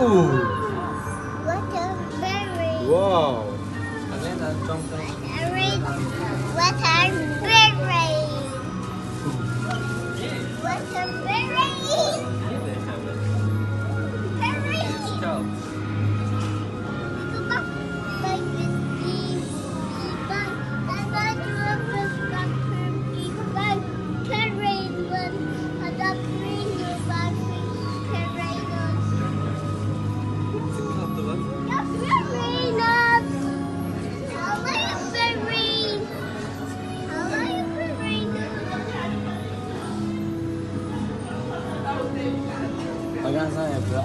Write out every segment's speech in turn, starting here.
Waterberry. Wow. Waterberry. Pegang saya bro.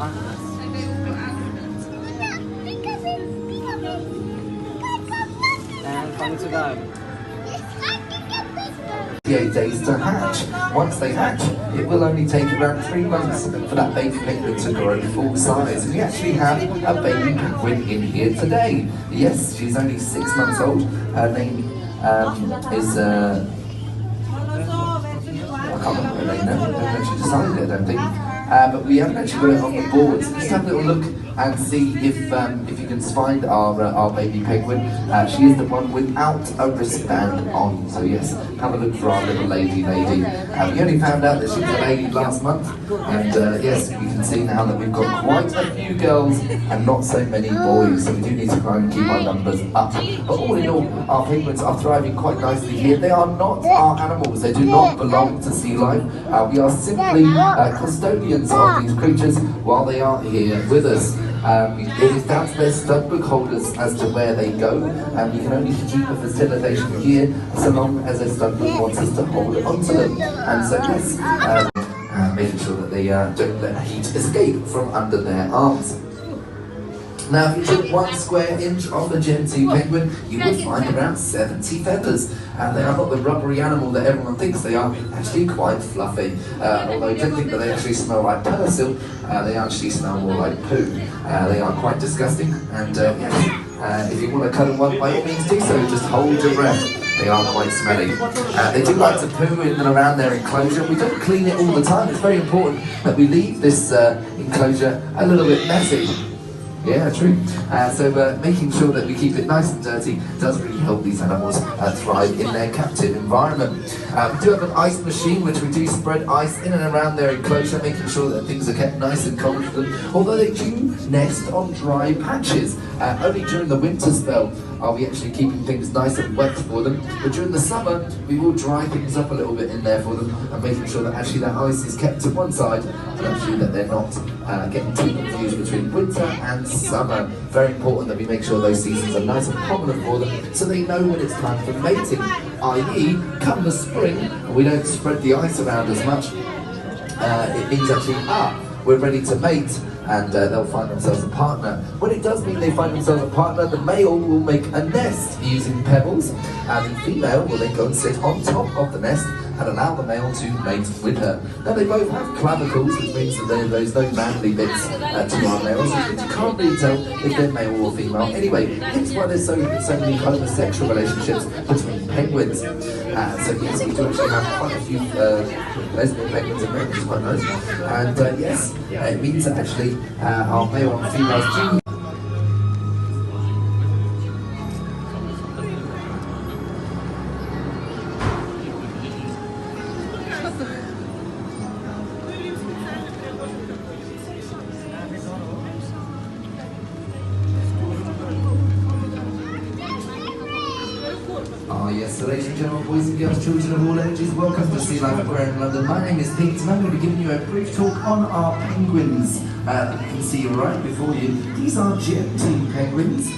And fun to go. 8 days to hatch. Once they hatch, it will only take around 3 months for that baby penguin to grow full size. And we actually have a baby penguin in here today. Yes, she's only 6 months old. Her name is I can't remember her name now. I haven't actually decided it, I don't think. But we haven't actually got it on the board. So just have a little look and see if you can find our baby penguin. She is the one without a wristband on. So yes, have a look for our little lady. We only found out that she was a lady last month, and yes, we can see now that we've got quite a few girls and not so many boys. So we do need to try and keep our numbers up. But all in all, our penguins are thriving quite nicely here. They are not our animals. They do not belong to sea life. We are simply custodians of these creatures while they are here with us. It is down to their stud book holders as to where they go, and we can only keep a facilitation here so long as their stud book wants us to hold onto them. And so yes, making sure that they don't let heat escape from under their arms. Now, if you took 1 square inch of the Gentoo Penguin, you will find around 70 feathers. And they are not the rubbery animal that everyone thinks they are, actually quite fluffy. Although you don't think that they actually smell like persil, they actually smell more like poo. They are quite disgusting, and if you want to cuddle one, by all means do so, just hold your breath. They are quite smelly. They do like to poo in and around their enclosure. We don't clean it all the time. It's very important that we leave this enclosure a little bit messy. Yeah, true. So making sure that we keep it nice and dirty does really help these animals thrive in their captive environment. We do have an ice machine, which we do spread ice in and around their enclosure, making sure that things are kept nice and cold for them, although they do nest on dry patches. Only during the winter spell are we actually keeping things nice and wet for them, but during the summer we will dry things up a little bit in there for them, and making sure that actually that ice is kept to one side, and actually that they're not getting too confused between winter and summer. Very important that we make sure those seasons are nice and prominent for them, so they know when it's time for mating, i.e. come the spring and we don't spread the ice around as much. It means actually, we're ready to mate, and they'll find themselves a partner. When it does mean they find themselves a partner, the male will make a nest using pebbles, and the female will then go and sit on top of the nest and allow the male to mate with her. Now they both have clavicles, which means that there's no manly bits to our males, which means you can't really tell if they're male or female. Anyway, hence why there's so many homosexual relationships between penguins. So yes, we do actually have quite a few lesbian penguins in there, which is quite nice. And yes, it means that actually our male and females do. Yes, so ladies and gentlemen, boys and girls, children of all ages, welcome to Sea Life Aquarium in London. My name is Pete, and I'm going to be giving you a brief talk on our penguins that you can see right before you. These are Gentoo penguins,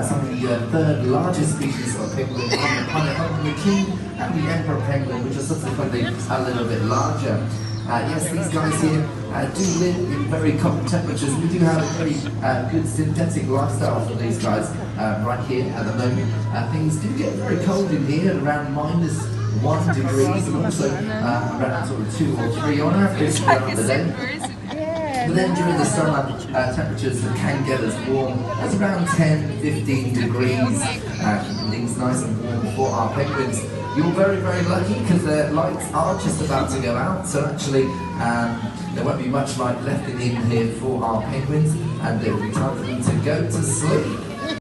some of the third largest species of penguin on the planet, other than the king and the emperor penguin, which are subsequently a little bit larger. Yes, these guys here do live in very cold temperatures. We do have a very good synthetic lifestyle for these guys right here at the moment. Things do get very cold in here, at around -1 degrees, and also around sort of 2 or 3 on average throughout the day. But then during the summer, temperatures that can get as warm as around 10-15 degrees, keeping things nice and warm for our penguins. you're very, very lucky because the lights are just about to go out. So actually, there won't be much light left in here for our penguins, and it will be time for them to go to sleep.